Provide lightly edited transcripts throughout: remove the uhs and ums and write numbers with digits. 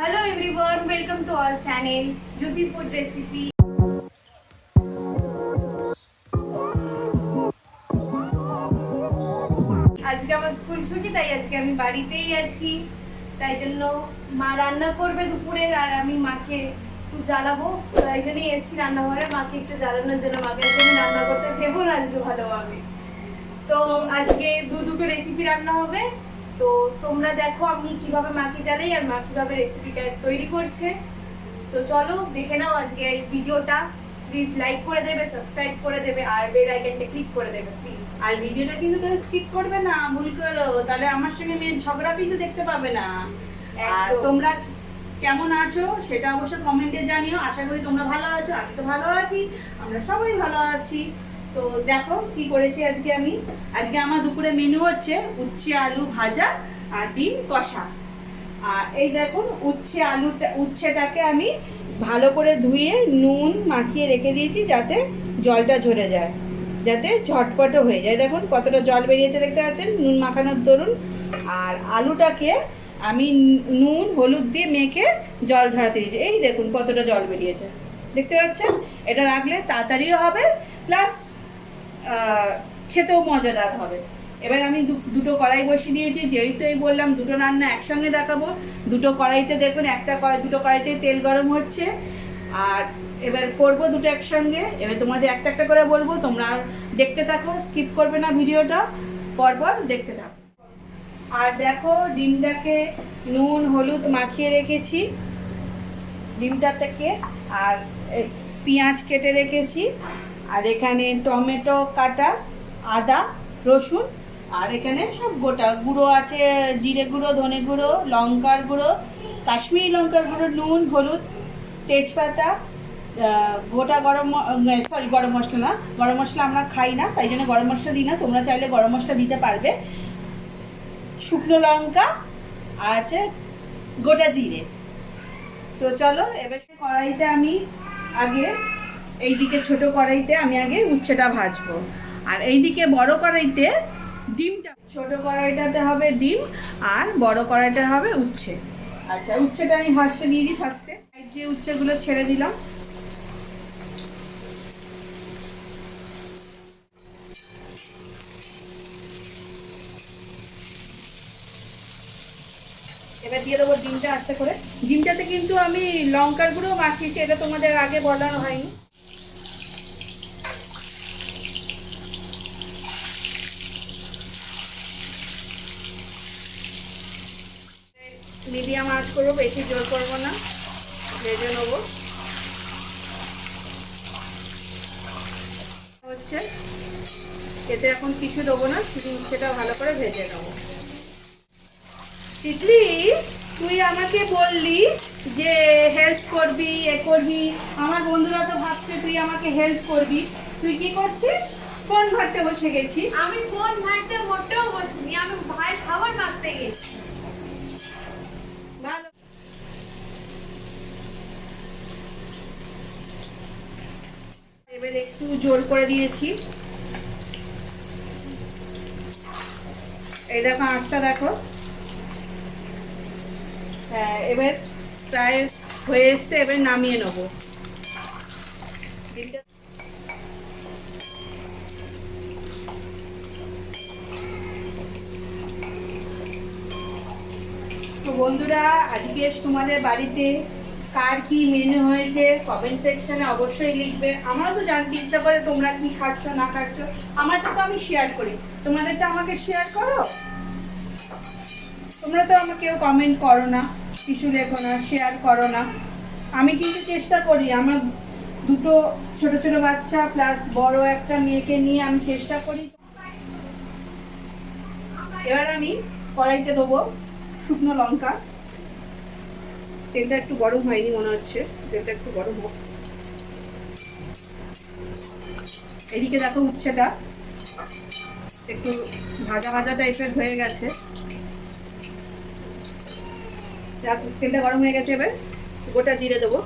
Hello everyone, welcome to our channel Juthi Food Recipe. আজকে আমার school ছুটি, তাই আজকে আমি বাড়িতেই আছি। তাই জন্য মা রান্না করবে দুপুরের, আর আমি মাকে একটু জ্বালাবো। তাই জন্যই এসেছি রান্নাঘরে, মাকে একটু জ্বালানোর জন্য। মাকে আমি রান্না করতে দেবো না আজকে ভালোভাবে। তো আজকে দুটো রেসিপি রান্না হবে। তো তোমরা দেখো আমি কিভাবে মাকে জ্বালাই আর মা কিভাবে রেসিপিটা তৈরি করছে। তো চলো দেখে নাও আজকে এই ভিডিওটা। প্লিজ লাইক করে দেবে, সাবস্ক্রাইব করে দেবে আর বেল আইকনটা ক্লিক করে দেবে প্লিজ। আর ভিডিওটা কিন্তু কেউ স্কিপ করবে না, ভুল করো তাহলে আমার সঙ্গে মেয়ে ঝগড়া কিন্তু দেখতে পাবে না। আর তোমরা কেমন আছো সেটা অবশ্যই কমেন্টে জানিও। আশা করি তোমরা ভালো আছো, আমি তো ভালো আছি, আমরা সবাই ভালো আছি। তো দেখো কি করেছি আজকে আমার দুপুরে মেনু হচ্ছে উচ্ছে আলু ভাজা আর ডিম কষা। আর এই দেখুন উচ্ছেটাকে আমি ভালো করে ধুয়ে নুন মাখিয়ে রেখে দিয়েছি যাতে জলটা ঝরে যায়, যাতে ঝটপট হয়ে যায়। দেখুন কতটা জল বেরিয়েছে দেখতে পাচ্ছেন নুন মাখানোর দরুন। আর আলুটাকে আমি নুন হলুদ দিয়ে মেখে জল ঝরাতে দিয়েছি। এই দেখুন কতটা জল বেরিয়েছে দেখতে পাচ্ছেন। এটা রাখলে তাড়াতাড়িও হবে, প্লাস খেতেও মজাদার হবে। এবার আমি দুটো কড়াই বসিয়ে দিয়েছি, যেহেতু এই বললাম দুটো রান্না একসঙ্গে দেখাবো। দুটো কড়াইতে দেখুন দুটো কড়াইতে তেল গরম হচ্ছে। আর এবার করবো দুটো একসঙ্গে। এবার তোমাদের একটা একটা করে বলবো, তোমরা দেখতে থাকো, স্কিপ করবে না ভিডিওটা, পরপর দেখতে থাকো। আর দেখো ডিমটাকে নুন হলুদ মাখিয়ে রেখেছি ডিমটা থেকে। আর পেঁয়াজ কেটে রেখেছি। আর এখানে টমেটো কাটা, আদা রসুন, আর এখানে সব গোটা গুঁড়ো আছে, জিরে গুঁড়ো, ধনে গুঁড়ো, লঙ্কার গুঁড়ো, কাশ্মীরি লঙ্কার গুঁড়ো, নুন হলুদ, তেজপাতা, গোটা গরম মশলা না, গরম মশলা আমরা খাই না তাই জন্য গরম মশলা দিই না, তোমরা চাইলে গরম মশলা দিতে পারবে। শুকনো লঙ্কা আছে, গোটা জিরে। তো চলো এবার কড়াইতে আমি আগে এইদিকে ছোট কড়াইতে আমি আগে উচ্ছেটা ভাজবো, আর এইদিকে বড় কড়াইতে ডিমটা। ছোট কড়াইটাতে হবে ডিম আর বড় কড়াইটা হবে উচ্ছে। আচ্ছা উচ্ছেটা আমি ভাজতে দিয়ে দিই। ফার্স্টে দিয়ে উচ্ছেগুলো ছেড়ে দিলাম। এবার দিয়ে দেবো ডিমটা আস্তে করে। ডিমটাতে কিন্তু আমি লঙ্কার গুঁড়ো মাখিয়েছি, এটা তোমাদের আগে বলানো হয়নি। মিডিয়াম আঁচ করবো, বেশি জোর করবো না, ভেজে নেবো। হচ্ছে এতে এখন কিছু দেবো না, শুধু সেটা ভালো করে ভেজে নেবো। তিতলি, তুই আমাকে বললি যে হেল্প করবি, আমার বন্ধুরা তো ভাবছে তুই আমাকে হেল্প করবি, তুই কি করছিস? ফোন ঘাঁটতে বসে গেছিস। আমি ফোন ঘাঁটতে মোটেও বসিনি, আমি ভাই খাবার মাখতে গেছি। ভালো। এবার একটু জোর করে দিয়েছি। এই দেখো আঁচটা দেখো। হ্যাঁ এবার প্রায় হয়ে এসছে, এবার নামিয়ে নেবো। তো বন্ধুরা আজকে তোমাদের বাড়িতে কার কি মেনু হয়েছে কমেন্ট সেকশনে অবশ্যই লিখবে। আমারও তো জানতে ইচ্ছা করে তোমরা কি খাচ্ছ না খাচ্ছ। আমারটা তো আমি শেয়ার করি, তোমাদেরটা আমাকে শেয়ার করো। তোমরা তো আমাকেও কমেন্ট করো না, কিছু লেখো না, শেয়ার করো না। আমি কিন্তু চেষ্টা করি, আমার দুটো ছোট ছোট বাচ্চা প্লাস বড় একটা মেয়েকে নিয়ে আমি চেষ্টা করি। এবার আমি কড়াইতে দেবো শুকনো লঙ্কা। তেলটা একটু গরম হয়নি মনে হচ্ছে, তেলটা একটু গরম হোক। এদিকে দেখো উচ্ছেটা একটু ভাজা ভাজা টাইপের হয়ে গেছে, তেলটা গরম হয়ে গেছে। এবার গোটা জিরে দেবো,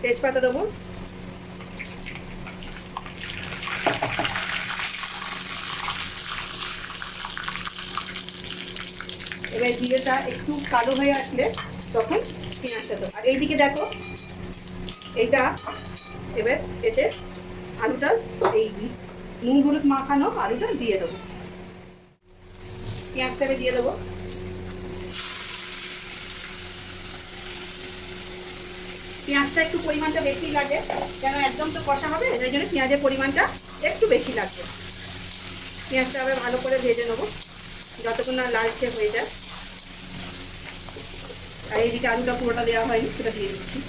তেজপাতা দেবো, এবার জিরেটা একটু কালো হয়ে আসলে তখন পেঁয়াজটা দেবো। আর এইদিকে দেখো এইটা এবার এতে আলুটা এই নুন হলুদ মাখানো আলুটা দিয়ে দেবো। পেঁয়াজটা এবার দিয়ে দেবো। পেঁয়াজটা একটু পরিমাণটা বেশি লাগে, কেন একদম তো কষা হবে, সেই জন্য পেঁয়াজের পরিমাণটা একটু বেশি লাগবে। পেঁয়াজটা আবার ভালো করে ভেজে নেবো যতক্ষণ না লালচে হয়ে যায়। আর এইদিকে আলুটা পুরোটা দেওয়া হয়নি, সেটা দিয়ে দিচ্ছি।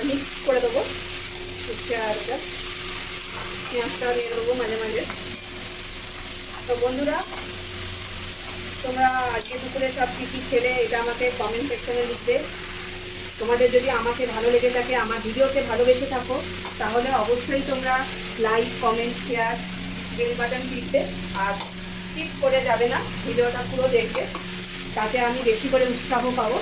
মিক্স করে দেবো উচ্ছে আলুটা, পেঁয়াজটা দিয়ে দেবো মাঝে মাঝে। তো বন্ধুরা, তোমরা আজকে দুপুরে সব কী কী খেলে এটা আমাকে কমেন্ট সেকশনে লিখবে। তোমাদের যদি আমাকে ভালো লেগে থাকে, আমার ভিডিওকে ভালোবেসে থাকো, তাহলে অবশ্যই তোমরা like comment share bell button টিপবে। আর স্কিপ করে যাবে না, ভিডিওটা পুরো দেখবে, তাতে আমি বেশি করে উৎসাহ পাবো।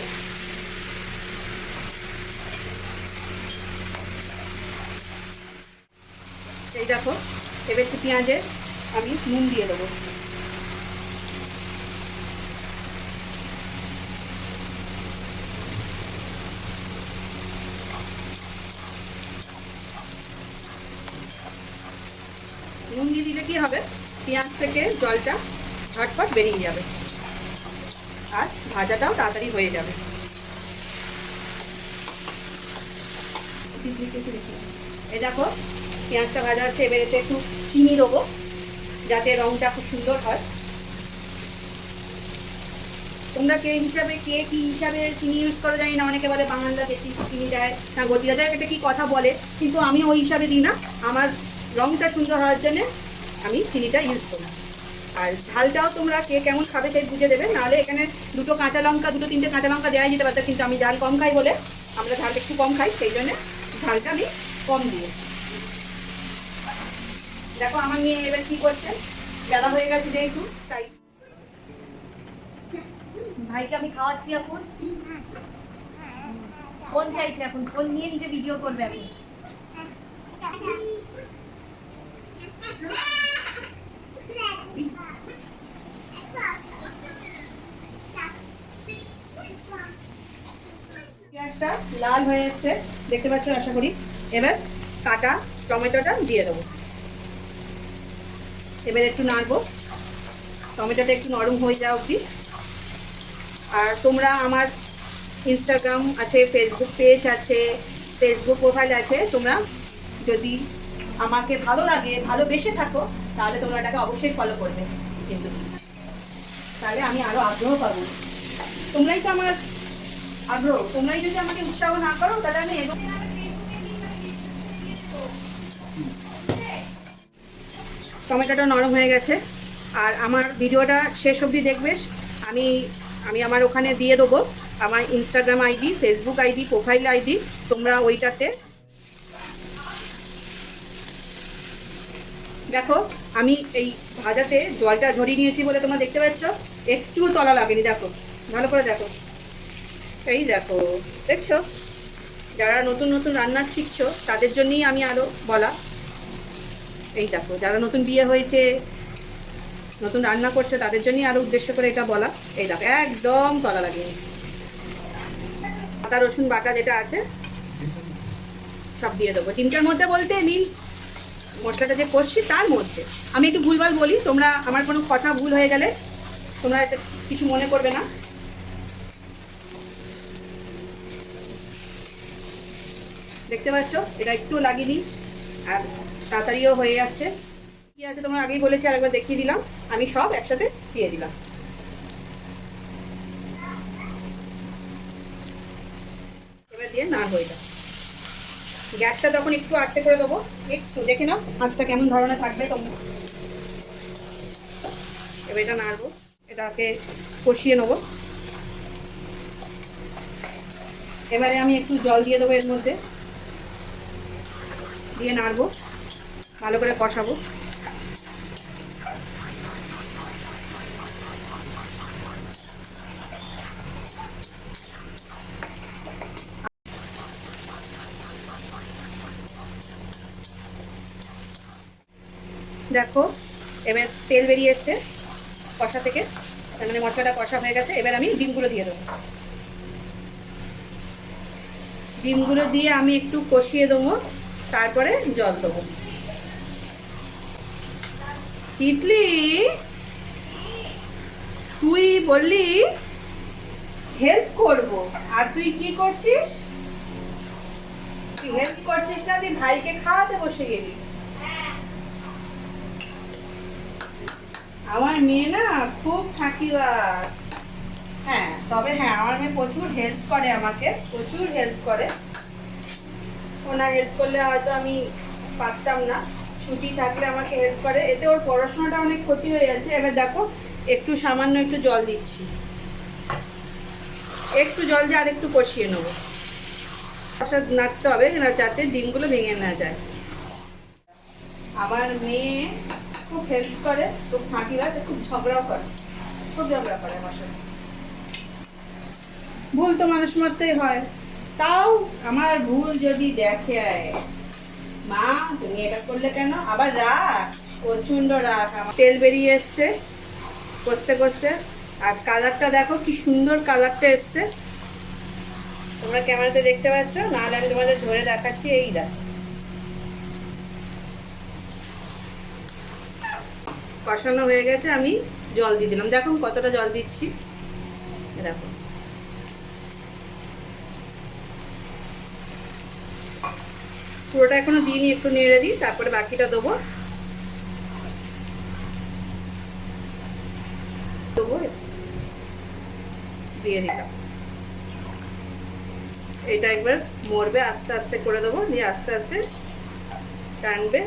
এই দেখো এবার একটু পেঁয়াজে আমি নুন দিয়ে দেবো। নুন দিয়ে দিলে কি হবে, পেঁয়াজ থেকে জলটা ঝটপট বেরিয়ে যাবে আর ভাজাটাও তাড়াতাড়ি হয়ে যাবে। এই দেখো পেঁয়াজটা ভাজা হচ্ছে, এবার এতে একটু চিনি দেবো যাতে রঙটা খুব সুন্দর হয়। তোমরা কে কি হিসাবে চিনি ইউজ করো জানি না, অনেকে বলে বাঙালিরা বেশি চিনি দেয় না গতিরা দেয়, এটা কি কথা বলে, কিন্তু আমি ওই হিসাবে দিই না। আমার রঙটা সুন্দর হওয়ার জন্যে আমি চিনিটা ইউজ করি। আর ঝালটাও তোমরা কে কেমন খাবে সেই বুঝে দেবে, নাহলে এখানে দুটো তিনটে কাঁচা লঙ্কা দেওয়া যেতে পারতো, কিন্তু আমি ঝাল কম খাই বলে, আমরা ঝালটা একটু কম খাই, সেই জন্যে ঝালটা আমি কম দিয়ে। দেখো আমার মেয়ে এবার কি করছে, জ্বালা হয়ে গেছে যেহেতু, তাই ভাইকে আমি খাওয়াচ্ছি। এখন ফোন চাইছে, এখন ফোন নিয়ে নিজে ভিডিও করবে। আমি পেঁয়াজটা লাল হয়ে এসছে দেখতে পাচ্ছ আশা করি। এবার কাটা টমেটোটা দিয়ে দেবো। এবার একটু নাড়বো, টমেটোটা একটু নরম হয়ে যাওয়া অবধি। আর তোমরা আমার ইনস্টাগ্রাম আছে, ফেসবুক পেজ আছে, ফেসবুক প্রোফাইল আছে, তোমরা যদি আমাকে ভালো লাগে ভালোবেসে থাকো তাহলে তোমরা এটাকে অবশ্যই ফলো করবে, কিন্তু তাহলে আমি আরও আগ্রহ পাবো। তোমরাই তো আমার আগ্রহ, তোমরাই যদি আমাকে উৎসাহ না করো তাহলে আমি টমেটোটা নরম হয়ে গেছে। আর আমার ভিডিওটা শেষ অবধি দেখবে। আমি আমার ওখানে দিয়ে দেবো আমার Instagram ID, Facebook ID, profile ID, তোমরা ওইটাতে দেখো। আমি এই ভাজাতে জলটা ঝরিয়ে নিয়েছি বলে তোমরা দেখতে পাচ্ছ একটুও তলা লাগেনি। দেখো ভালো করে দেখো, এই দেখো দেখছো। যারা নতুন নতুন রান্না শিখছো তাদের জন্যই আমি আরও বলা। এই দেখো যারা নতুন বিয়ে হয়েছে, নতুন রান্না করছে, তাদের জন্যই আরও উদ্দেশ্য করে এটা বলা। এই দেখো একদম তলা লাগেনি। আদা রসুন বাটা যেটা আছে সব দিয়ে দেবো। ডিমটার মধ্যে বলতে মিন্স মশলাটা যে করছি তার মধ্যে। আমি একটু ভুলভাল বলি, তোমরা আমার কোনো কথা ভুল হয়ে গেলে তোমরা এটা কিছু মনে করবে না। দেখতে পাচ্ছ এটা একটু লাগিনি আর তাড়াতাড়িও হয়ে যাচ্ছে। কি আছে তোমরা আগেই বলেছি, আরেকবার দেখিয়ে দিলাম। আমি সব একসাথে দিয়ে দিলাম। এবার দিয়ে নাড়বো এটা। গ্যাসটা তখন একটু আটকে করে দেবো, একটু দেখে নাও আঁচটা কেমন ধরনের থাকবে তোমরা। এবার এটা নাড়বো, এটাকে কষিয়ে নেবো। এবারে আমি একটু জল দিয়ে দেবো এর মধ্যে, দিয়ে নাড়বো, ভালো করে কষাবো। দেখো এবার তেল বেরিয়ে এসছে কষা থেকে, মানে মশলাটা কষা হয়ে গেছে। এবার আমি ডিমগুলো দিয়ে দেবো। ডিমগুলো দিয়ে আমি একটু কষিয়ে দেবো, তারপরে জল দেবো। তিতলি, তুই বললি হেল্প করব, আর তুই কি করছিস? তুই হেল্প করছিস না, তুই ভাইকে খাওয়াতে বসে গেলি। আমার মেয়ে না খুব ফাঁকিবাজ। হ্যাঁ, তবে হ্যাঁ, আমার মেয়ে প্রচুর হেল্প করে, আমাকে প্রচুর হেল্প করে। ওনার হেল্প করলে হয়তো আমি পারতাম না, ছুটি থাকলে আমাকে হেল্প করে, এতে ওর পড়াশোনাটা অনেক ক্ষতি হয়ে যাচ্ছে। এবার দেখো একটু সামান্য একটু জল দিচ্ছি, একটু জল দিয়ে আর একটু কষিয়ে নেবো। কষা নাড়তে হবে না, যাতে ডিমগুলো ভেঙে না যায়। আমার মেয়ে খুব হেল্প করে, খুব ফাঁকিবাজ, খুব ঝগড়াও করে, খুব ঝগড়া করে আমার সাথে। ভুল তো মানুষ মাত্রই হয়, তাও আমার ভুল যদি দেখে মা তুমি এটা করলে কেন, আবার রাগ, প্রচন্ড রাগ। আমার তেল বেরিয়ে এসছে কষতে কষতে, আর কালারটা দেখো কি সুন্দর কালারটা এসছে। তোমরা ক্যামেরাতে দেখতে পাচ্ছ, নাহলে আমি তোমাদের ধরে দেখাচ্ছি। এই দেখো কষানো হয়ে গেছে, আমি জল দিয়ে দিলাম। দেখো কতটা জল দিচ্ছি, দেখো। পুরোটা এখনো দিইনি, একটু নেড়ে দিই, তারপরে বাকিটা দেবো। দিয়ে দিলাম। এটা একবার মরবে, আস্তে আস্তে করে দেবো, দিয়ে আস্তে আস্তে টানবে।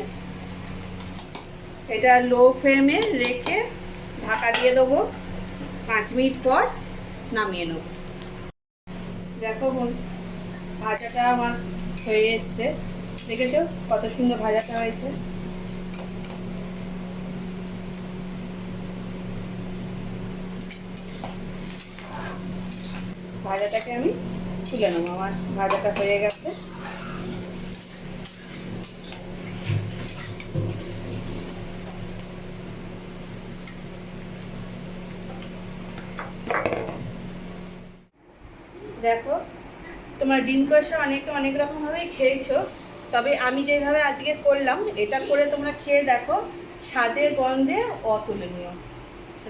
এটা লো ফ্লেমে রেখে ঢাকা দিয়ে দেবো, 5 মিনিট পর নামিয়ে নেব। দেখো ভাজাটা আমার হয়ে এসছে, দেখেছো কত সুন্দর ভাজাটা হয়েছে। ভাজাটাকে আমি তুলে নেবো, আমার ভাজাটা হয়ে গেছে। দেখো তোমার ডিম কষা অনেকে অনেক রকম ভাবেই খেয়েছো, তবে আমি যেভাবে আজকে করলাম, এটা করে তোমরা খেয়ে দেখো, স্বাদে গন্ধে অতুলনীয়।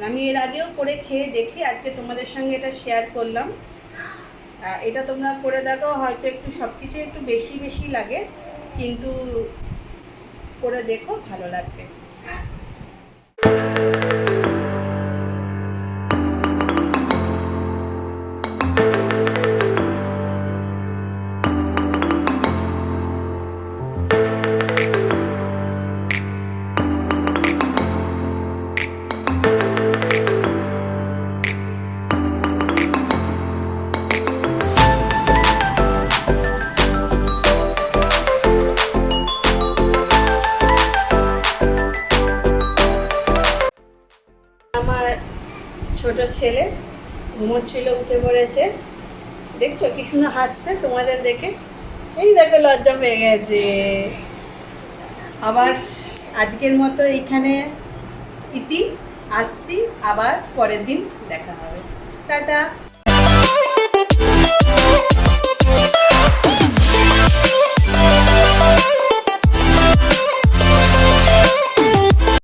আমি এর আগেও করে খেয়ে দেখি, আজকে তোমাদের সঙ্গে এটা শেয়ার করলাম। এটা তোমরা করে দেখো, হয়তো একটু সব কিছু একটু বেশি বেশি লাগে, কিন্তু করে দেখো, ভালো লাগবে। ছোট ছেলে ঘুমোচ্ছিল, উঠে পড়েছে, দেখছো কি সুন্দর হাসছে তোমাদের দেখে। এই দেখো লজ্জা পেয়ে গেছে। আবার আজকের মতো এইখানে ইতি, আসছি, আবার পরের দিন দেখা হবে। টাটা।